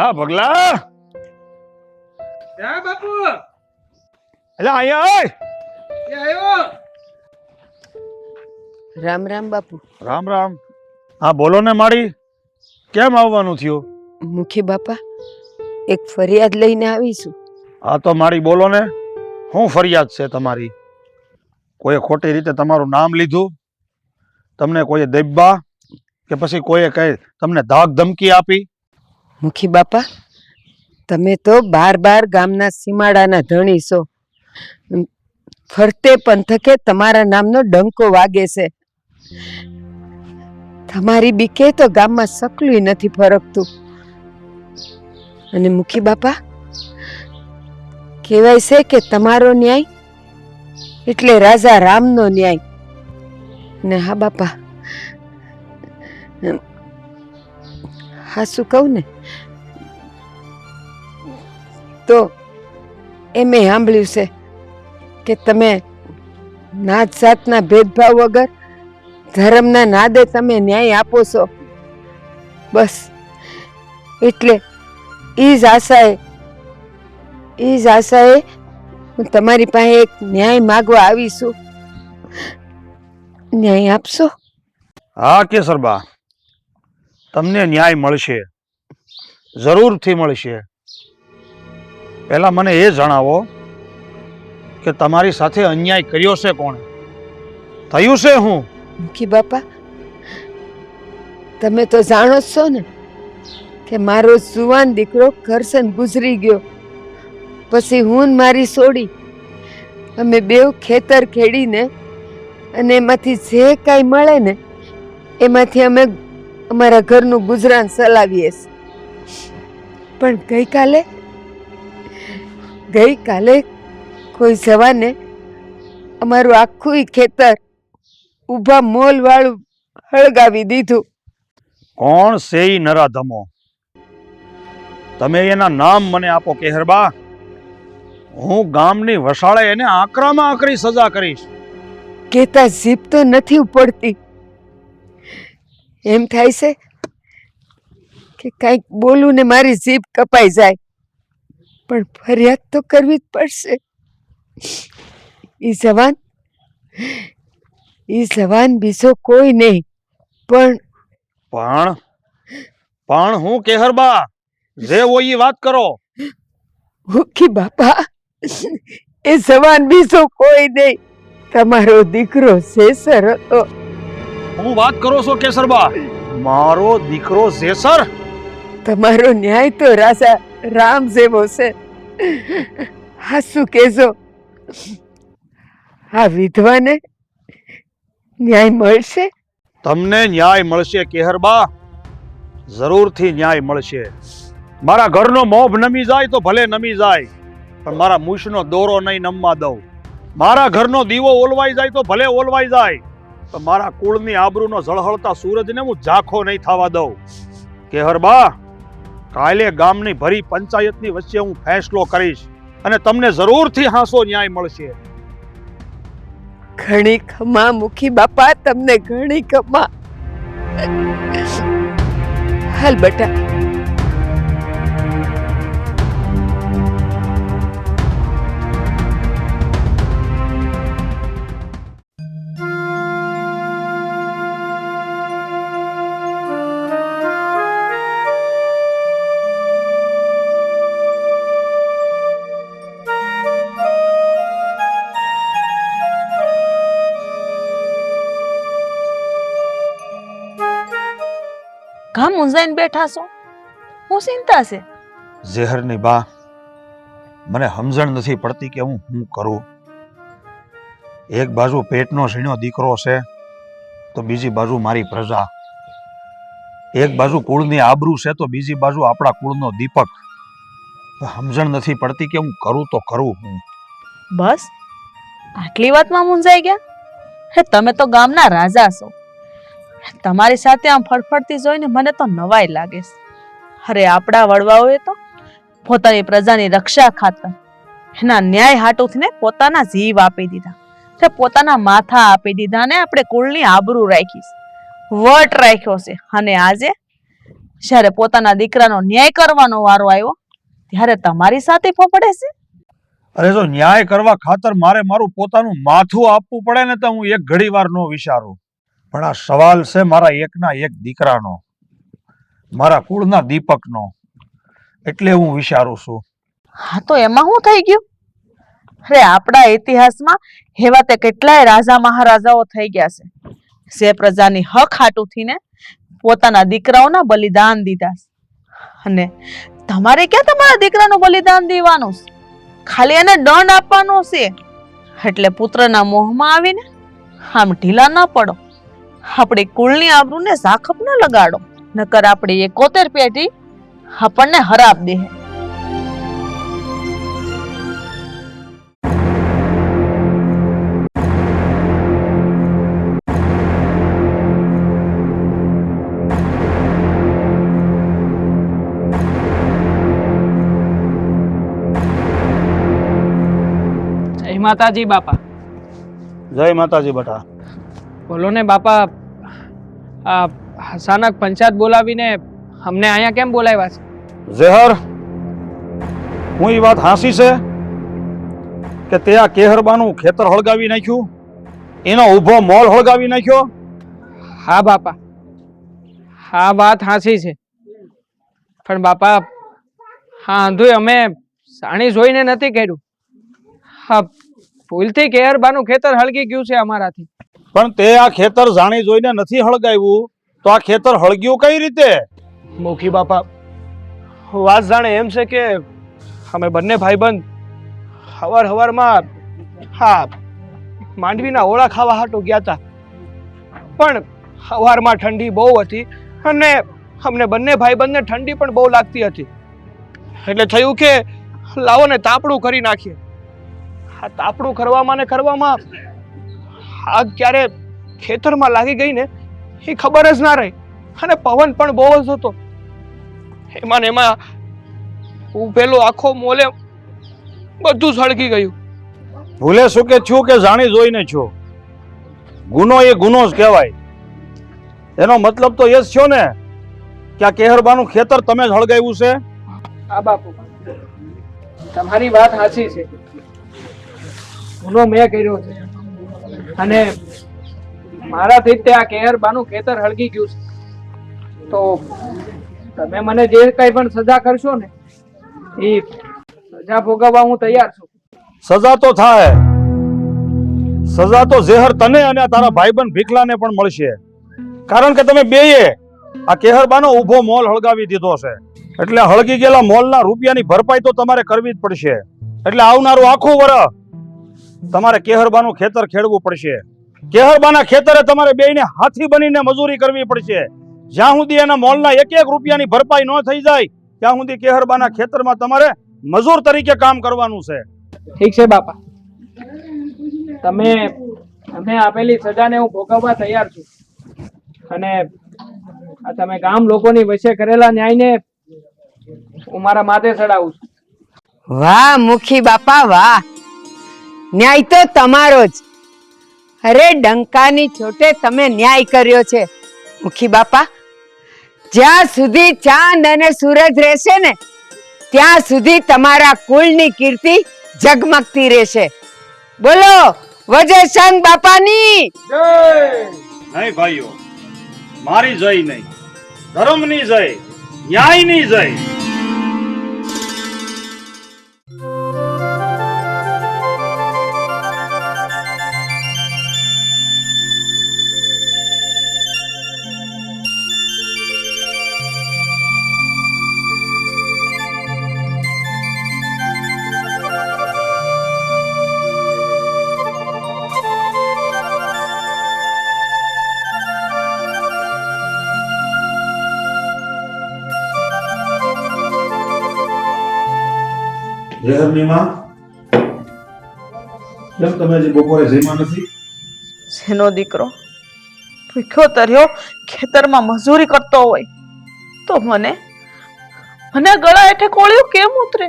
લા પગલા ક્યાં બાપુ? એટલે અહીંયા આય. એ આવ્યો. રામ રામ બાપુ. રામ રામ. હા બોલો ને માડી, કેમ આવવાનું થયું? મુખી બાપા, એક ફરિયાદ લઈને આવીશું. હા તો માડી બોલો ને, શું ફરિયાદ છે તમારી? કોઈ ખોટી રીતે તમારું નામ લીધું? તમને કોઈ દબ્બા કે પછી કોઈએ કઈ તમને ધાક ધમકી આપી? મુખી બાપા, તમે તો બાર ગામના સીમાડાના ધણી છો. ફરતે પંથકે તમારા નામનો ડંકો વાગે છે. તમારી બીકે તો ગામમાં સકલું નથી ફરકતું. અને મુખી બાપા, કહેવાય છે કે તમારો ન્યાય એટલે રાજા રામનો ન્યાય. ને હા બાપા, હા શું કહું ને, તો એમે સાંભળ્યું છે કે તમે નાત જાતના ભેદભાવ વગર ધર્મના નાદે તમે ન્યાય આપો છો. બસ એટલે એ જ આશાએ હું તમારી પાસે એક ન્યાય માગવા આવી છું. ન્યાય આપશો? હા કેસરબા, તમને ન્યાય મળશે, જરૂરથી મળશે. પહેલા મને એ જણાવો કે તમારી સાથે અન્યાય કર્યો છે કોણે? થયું છે હું? મુખી બાપા, તમે તો જાણો જ છો ને કે મારો જુવાન દીકરો કરશન ગુજરી ગયો. પછી હું ને મારી સોડી અમે બેવ ખેતર ખેડીને અને એમાંથી જે કાંઈ મળે ને એમાંથી અમે અમારા ઘરનું ગુજરાન ચલાવીએ છીએ. પણ ગઈકાલે કોઈ જવાને અમારું આખું ખેતર ઊભા મોલ વાળું હળગાવી દીધું. કોણ છે ઈ નરાધમો? તમે એના નામ મને આપો કેહરબા. હું ગામની વસાળે એને આકરામાં આકરી સજા કરીશ. કેતા જીભ તો નથી ઉપડતી. એમ થાય છે કે કાંઈક બોલું ને મારી જીભ કપાઈ જાય. પણ ફરિયાદ તો કરવી જ પડશે. ઈ જવાન બીજો કોઈ નહીં. પણ હું કેહરબા, જે હોય ઈ વાત કરો. મુખી બાપા, એ જવાન બીજો કોઈ નહીં, તમારો દીકરો શેષર હતો. હું વાત કરો છો કેસરબા? મારો દીકરો જેસર? તમારો ન્યાય તો રાજા રામ જેવો છે. હા શું કેજો, આ વિધવાને ન્યાય મળશે? તમને ન્યાય મળશે કેહરબા, જરૂરથી ન્યાય મળશે. મારા ઘરનો મોભ નમી જાય તો ભલે નમી જાય, પણ મારા મૂછનો દોરો નહીં નમવા દઉં. મારા ઘરનો દીવો ઓલવાઈ જાય તો ભલે ઓલવાઈ જાય, પણ મારા કુળની આબરૂનો ઝળહળતા સૂરજને હું ઝાંખો નહીં થવા દઉં. કેહરબા, કાલે ગામની ભરી પંચાયતની વચ્ચે હું ફેસલો કરીશ અને તમને જરૂરથી હાંસો ન્યાય મળશે. ઘણી ખમા મુખી બાપા, તમને ઘણી ખમા. હાલ બટા. ઘા મૂંઝાઈને બેઠા છો, હું ચિંતા છે? ઝેહરની બા, મને સમજણ નથી પડતી કે હું શું કરું. એક બાજુ પેટનો સીણ્યો દીકરો છે તો બીજી બાજુ મારી પ્રજા. એક બાજુ કુળની આબરૂ છે તો બીજી બાજુ આપણા કુળનો દીપક. સમજણ નથી પડતી કે હું કરું તો કરું હું. બસ આટલી વાતમાં મૂંઝાઈ ગયા? હે, તમે તો ગામના રાજા છો. તમારી સાથે આમ ફડફડતી જોઈને મને તો નવાઈ લાગે છે. અરે આપણા વડવાઓએ તો પોતાની પ્રજાની રક્ષા ખાતર એના ન્યાય હાટુથીને પોતાના જીવ આપી દીધા, પોતાના માથા આપી દીધા, ને આપણે કુળની આબરૂ રાખી, વટ રાખ્યો છે. અને આજે જ્યારે પોતાના દીકરાનો ન્યાય કરવાનો વારો આવ્યો ત્યારે તમારી સાથે ફફડે છે. અરે જો ન્યાય કરવા ખાતર મારે મારું પોતાનું માથું આપવું પડે ને તો હું એક ઘડી વાર નો વિચારું. પણ આ સવાલ છે મારા એકના એક દીકરાનો, મારા કુળના દીપકનો, એટલે હું વિચારું છું. હા તો એમાં શું થઈ ગયું? અરે આપણા ઇતિહાસમાં એવા તે કેટલાય રાજા મહારાજાઓ થઈ ગયા છે જે પ્રજાની હક હાટુથી ને પોતાના દીકરાઓના બલિદાન દીધા છે. અને તમારે ક્યાં તમારા દીકરાનું બલિદાન દેવાનું છે? ખાલી એને દંડ આપવાનો છે. એટલે પુત્રના મોહમાં આવીને આમ ઢીલા ના પડો. આપણી કુળની આબરૂને ઝાખપ ન લગાડો, નકર આપણી 71 પેઢી આપણને હરાબ દે. જય માતાજી બાપા. જય માતાજી બેટા. બોલો ને બાપા, આ અચાનક પંચાયત બોલાવીને અમને અહીંયા કેમ બોલાવ્યા છે? ઝેહર, હું એ વાત હાંસી છે કે તે આ કેહરબાનું ખેતર હળગાવી નાખ્યું, એનો ઊભો મોલ હળગાવી નાખ્યો? હા બાપા, હા વાત હાંસી છે. પણ બાપા, હા આંધું અમે સાણી જોઈને નથી કર્યું. હા ભૂલથી કેહરબાનું ખેતર હળગી ગયું છે અમારાથી. પણ તે આ ખેતર જાણી જોઈને નથી હળગાવ્યું તો આ ખેતર હળગ્યું કઈ રીતે? મોખી બાપા, વાત જાણે એમ છે કે અમે બંને ભાઈબંધ હવારમાં હા માંડવીના ઓળા ખાવા હાટુ ગયા હતા. પણ હવારમાં ઠંડી બહુ હતી અને અમને બંને ભાઈબંધને ઠંડી પણ બહુ લાગતી હતી. એટલે થયું કે લાવો ને તાપડું કરી નાખીએ. આ તાપડું કરવામાં ને કરવામાં આગ ક્યારે ખેતરમાં લાગી ગઈ ને એ ખબર જ ના રહી. અને પવન પણ બહુ જ હતો. એમાં ને એમાં ઉભેલો આખો મોલે બધું સળગી ગયું. ભૂલે શું કે છું કે જાણી જોઈને છું? ગુનો એ ગુનો જ કહેવાય. એનો મતલબ તો એ જ થયો ને કે આ કેહરબાનું ખેતર તમે જ હળગાવ્યું છે? હા બાપુ, તમારી વાત સાચી છે. ગુનો મેં કર્યો છે અને મારાથી તે આ કેહરબાનું ખેતર હળગી ગયું છે. તો તમે મને જે કઈ પણ સજા કરશો ને એ સજા ભોગવવા હું તૈયાર છું. સજા તો થાય. સજા તો ઝેહર તને અને તારા ભાઈબંધ ભીખલાને પણ મળશે. કારણ કે તમે બેયે આ કેહરબાનો ઊભો મોલ હળગાવી દીધો છે. એટલે હળગી ગયેલા મોલના રૂપિયાની ભરપાઈ તો તમારે કરવી જ પડશે. એટલે આવનારું આખું વર્ષ તમારે કેહરબાનું ખેતર ખેડવું પડશે. કેહરબાના ખેતરે તમારે બેયને હાથી બનીને મજૂરી કરવી પડશે. જ્યાં સુધી એના મોલના એક રૂપિયાની ભરપાઈ ન થઈ જાય ત્યાં સુધી કેહરબાના ખેતરમાં તમારે મજૂર તરીકે કામ કરવાનું છે. ઠીક છે બાપા, તમે આપેલી સજાને હું ભોગવવા તૈયાર છું. અને આ તમે ગામ લોકોની વચ્ચે કરેલા ન્યાયને હું મારા માથે ચડાવું છું. વાહ મુખી બાપા વાહ, ન્યાય તો તમારો જ. અરે ડંકાની ચોટે તમે ન્યાય કર્યો છે મુખી બાપા. જ્યાં સુધી ચાંદ અને સૂરજ રહેશે ને ત્યાં સુધી તમારા કુળની કીર્તિ ઝગમગતી રહેશે. બોલો વજયસંગ બાપાની નહીં ભાઈઓ, મારી જય નહીં, ધર્મની જય, ન્યાયની જય. ઝેહરની માં, કેમ તમે હજી બપોરે જમ્યા નથી? જેનો દીકરો ભૂખ્યો તર્યો ખેતરમાં મજૂરી કરતો હોય તો મને ગળા હેઠે કોળિયું કેમ ઉતરે?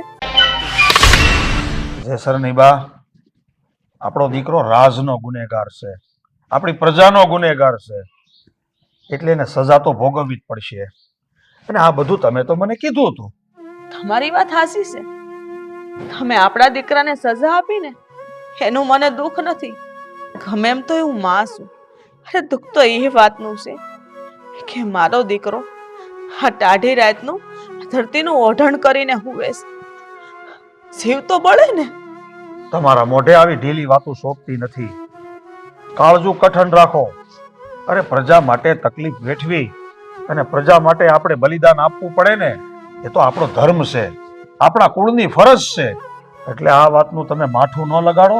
જેસરની બા, આપણો દીકરો રાજનો ગુનેગાર છે, આપણી પ્રજાનો ગુનેગાર છે. એટલે એને સજા તો ભોગવવી જ પડશે. અને આ બધું તમે તો મને કીધું હતું. તમારી વાત હાચી છે. તમે આપણા દીકરાને સજા આપીને એનું મને દુઃખ નથી. ગમે એમ તો હું માં છું. અરે દુઃખ તો એ વાતનું છે કે મારો દીકરો આ ટાઢી રાતનું ધરતીનું ઓઢણ કરીને હુવે છે. જીવ તો બળે ને. તમારા મોઢે આવી ઢીલી વાતો શોભતી નથી. કાળજું કઠણ રાખો. અરે પ્રજા માટે તકલીફ વેઠવી અને પ્રજા માટે આપણે બલિદાન આપવું પડે ને, એ તો આપણો ધર્મ છે, આપણા કુળની ફરજ છે. એટલે આ વાતનું તમે માઠું ન લગાડો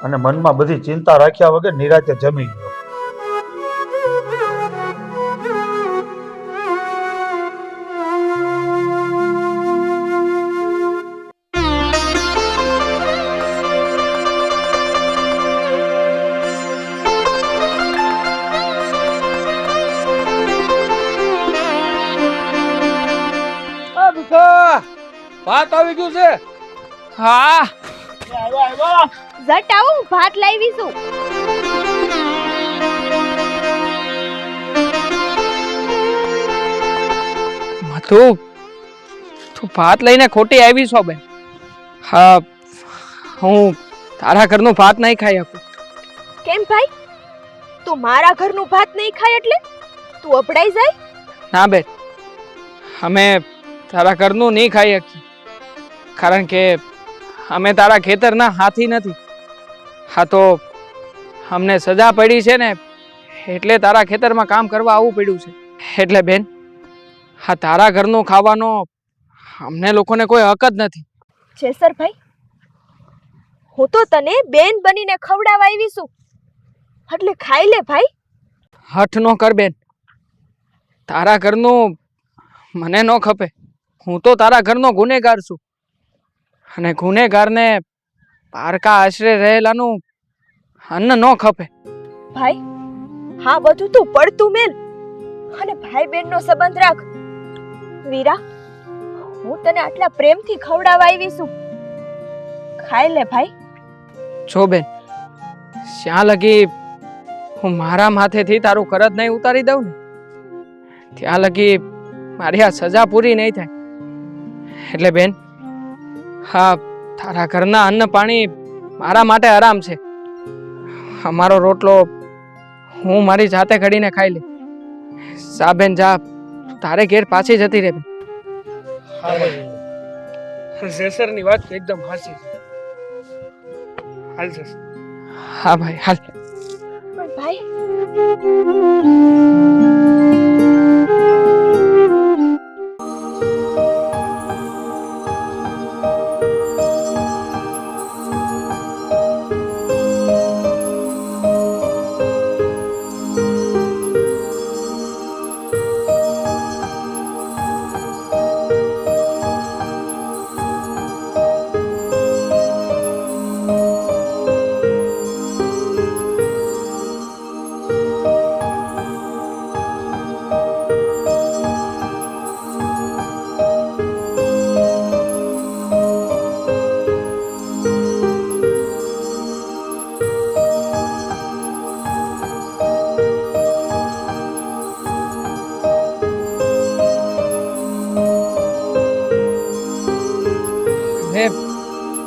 અને મનમાં બધી ચિંતા રાખ્યા વગર નિરાતે જમી લો. ભાત આવી ગયું છે. હા ઝટ આવો, હું ભાત લાવી છું. મધુ, તું ભાત લઈને ખોટી આવી છો બેન. હા, હું તારા ઘરનું ભાત નહીં ખાઈ શકું. કેમ ભાઈ, તું મારા ઘરનું ભાત નહીં ખાય એટલે તું અપડાઈ જાય? ના બેન, અમે તારા ઘરનું નહીં ખાઈ શકીએ, કારણ કે અમે તારા ખેતરના હાથી નથી. હા તો અમને સજા પડી છે ને, એટલે તારા ખેતરમાં કામ કરવા આવવું પડ્યું છે. એટલે બેન, હા તારા ઘરનું ખાવાનો અમને લોકોને કોઈ હક જ નથી. જેસર ભાઈ, હું તો તને બેન બનીને ખવડાવવા આવી છું, એટલે ખાઈ લે ભાઈ. હઠ નો કર બેન, તારા ઘરનું મને ન ખપે. હું તો તારા ઘરનો ગુનેગાર છું, અને ગુનેગારને પારકા આશરે રહેલાનું અન્ન ન ખપે. ભાઈ, હા બધું તું પડતું મેલ અને ભાઈ બહેનનો સંબંધ રાખ. વીરા, હું તને આટલા પ્રેમથી ખવડાવવા આવી છું, ખાઈ લે ભાઈ. જો બેન, શ્યાં લગી હું મારા માથેથી તારું કરજ નહીં ઉતારી દઉં ને, ત્યાં લગી મારી આ સજા પૂરી નહીં થાય. એટલે બેન, હા તારા ઘરના અન્ન પાણી મારા માટે આરામ છે. અમારો રોટલો હું મારી જાતે ઘડીને ખાઈ લે. જા બેન જા, તારે ઘેર પાછી જતી રહે. જેસરની વાત એકદમ હાચી છે. હાલ જશે. હા ભાઈ હાલ. પણ ભાઈ,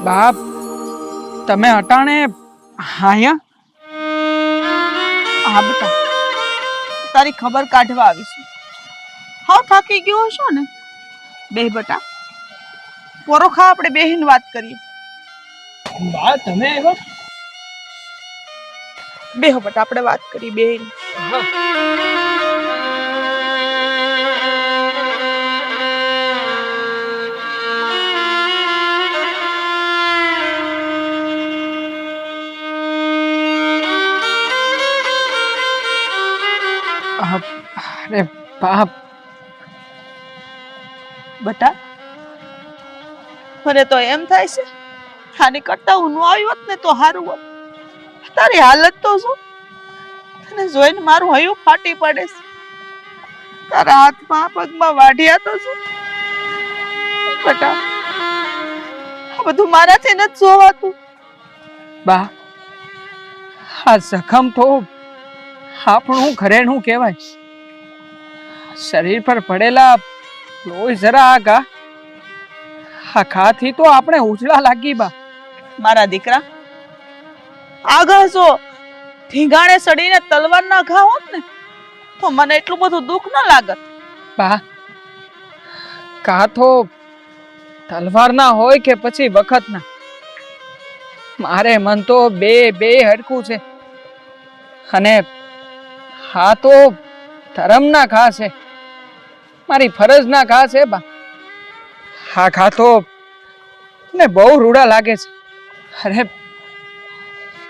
બાપ, તમે અટાણે અહીંયા? હા બેટા, તારી ખબર કાઢવા આવીશું. હા થાકી ગયો હશો ને? બે બેટા, પોરો ખા, આપણે બેહીને વાત કરીએ. બા તમે આવ્યા? બેહો બેટા, આપણે વાત કરીએ બેહીને. અરે બાપ, બેટા મને તો એમ થાય છે આની કરતા હું ન આવી હોત ને તો સારું હોત. તારી હાલત તો શું, તને જોઈને મારું હૈયું ફાટી પડે છે. તારા હાથમાં પગમાં વાઢિયા તો શું બેટા, આ બધું મારાથી નથી જોવાતું. બા આ જખમ તો આપણું ઘરેણું કહેવાય. શરીર પર પડેલા લોહી જરા આગા આ ખાથી તો આપણે ઉજળા લાગી બા. મારા દીકરા આગળ જો ઠીંગાણે સડીને તલવારના ઘા હોત ને તો મને એટલું બધું દુઃખ ન લાગત. બા કા તો તલવારના હોય કે પછી વખતના, મારે મન તો બે હરખું છે. અને હા તો ધર્મના ઘા છે, મારી ફરજના ઘા છે બા. હા ઘા તો ને બહુ રૂડા લાગે છે. અરે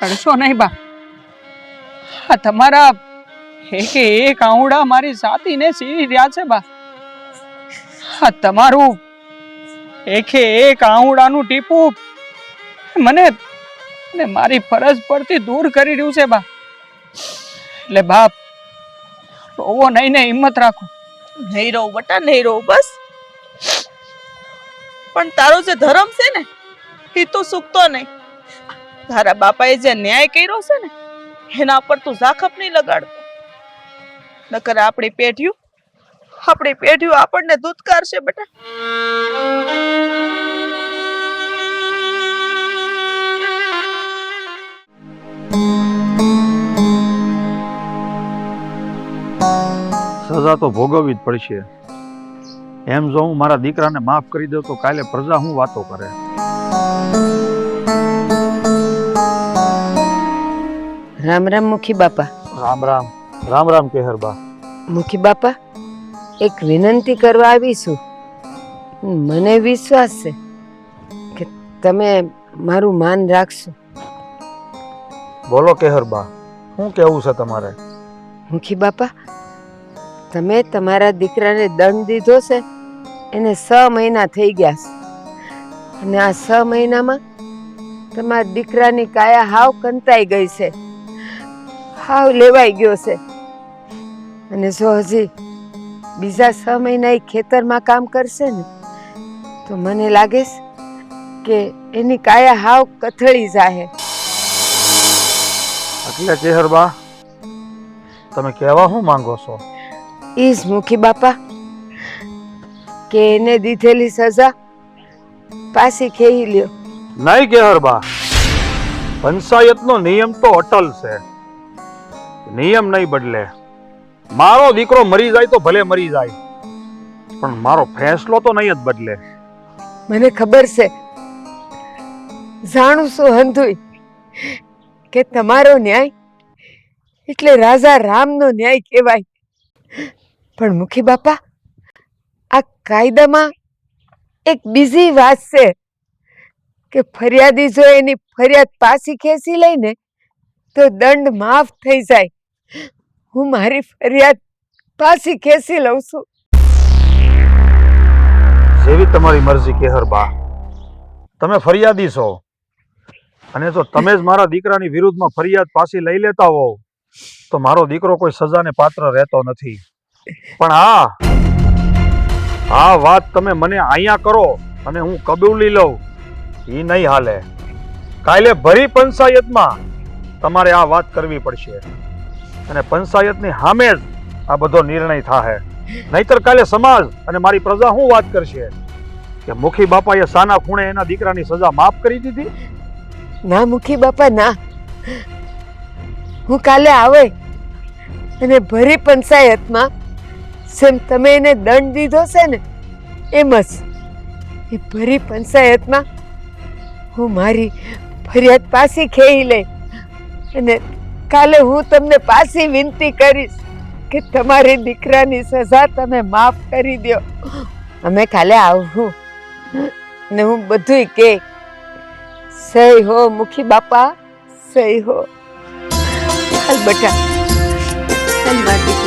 અડશો નહીં બા, આ તમારા એક આંવડા મારી છાતીને સીવી રહ્યા છે બા. આ તમારું એક આંવડાનું ટીપું મને મારી ફરજ પરથી દૂર કરી રહ્યું છે બા. એટલે બાપ રોવો નહીં ને હિંમત રાખો. નહીં રહું બટા, નહીં રહું બસ. પણ તારો જે ધર્મ છે ને એ તું સુકતો નહીં. તારા બાપાએ જે ન્યાય કર્યો છે ને એના પર તું ઝાખપ નહીં લગાડતો. નકર આપણી પેઢીઓ આપણને ધૂતકારશે બેટા. સજા તો ભોગવવી જ પડશે. એમ જો હું મારા દીકરાને માફ કરી દઉં તો કાલે પ્રજા હું વાતો કરે. રામ રામ મુખી બાપા. રામ રામ. રામ રામ કેહરબા. મુખી બાપા, એક વિનંતી કરવા આવીશું. મને વિશ્વાસ છે કે તમે મારું માન રાખશો. બોલો કેહરબા, શું કેવું છે તમારે? મુખી બાપા, તમે તમારા દીકરાને દંડ દીધો છે એને 6 મહિના થઈ ગયા છે. અને આ 6 મહિનામાં તમારા દીકરાની કાયા હાવ કંતાઈ ગઈ છે, હાવ લેવાઈ ગયો છે. અને જો હજી બીજા 6 મહિના એ ખેતરમાં કામ કરશે ને તો મને લાગે છે કે એની કાયા હાવ કથળી જાહે. એટલે કેહરબા તમે કહેવા શું માંગો છો? ઈજ મુખી બાપા કે એને દીધેલી સજા પાછી ખેઈ લ્યો. નહીં કેહરબા, પંચાયતનો નિયમ તો અટલ છે, નિયમ નહીં બદલે. મારો દીકરો મરી જાય તો ભલે મરી જાય, પણ મારો ફેસલો તો નહીં જ બદલે. મને ખબર છે, જાણું છું હંધુય કે તમારો ન્યાય એટલે રાજા રામનો ન્યાય કહેવાય. પણ મુખી બાપા, આ કાયદામાં એક બીજી વાત છે કે ફરિયાદી જો એની ફરિયાદ પાછી ખેંચી લઈને તો દંડ માફ થઈ જાય. હું મારી ફરિયાદ પાછી ખેંચી લઉં છું. જેવી તમારી મરજી કેહરબા. તમે ફરિયાદી છો અને જો તમે જ મારા દીકરાની વિરુદ્ધમાં ફરિયાદ પાછી લઈ લેતા હોવ તો મારો દીકરો કોઈ સજાને પાત્ર રહેતો નથી. પણ આ વાત તમે મને અહીંયા કરો અને હું કબૂલી લઉં એ નહીં હાલે. કાલે ભરી પંચાયતમાં તમારે આ વાત કરવી પડશે અને પંચાયતની સામે જ આ બધો નિર્ણય થાહે. નહીતર કાલે સમાજ અને મારી પ્રજા શું વાત કરશે કે મુખી બાપાએ સાના ખૂણે એના દીકરાની સજા માફ કરી દીધી? ના મુખી બાપા ના, હું કાલે આવે અને ભરી પંચાયતમાં જેમ તમે એને દંડ દીધો છે ને એમ જ એ ભરી પંચાયતમાં હું મારી ફરિયાદ પાછી ખેઈ લઈ અને કાલે હું તમને પાછી વિનંતી કરીશ કે તમારી દીકરાની સજા તમે માફ કરી દો. અમે કાલે આવું ને હું બધુંય કે સહી હો મુખી બાપા, સહી હો. ચાલ બેટા, ચાલ મારી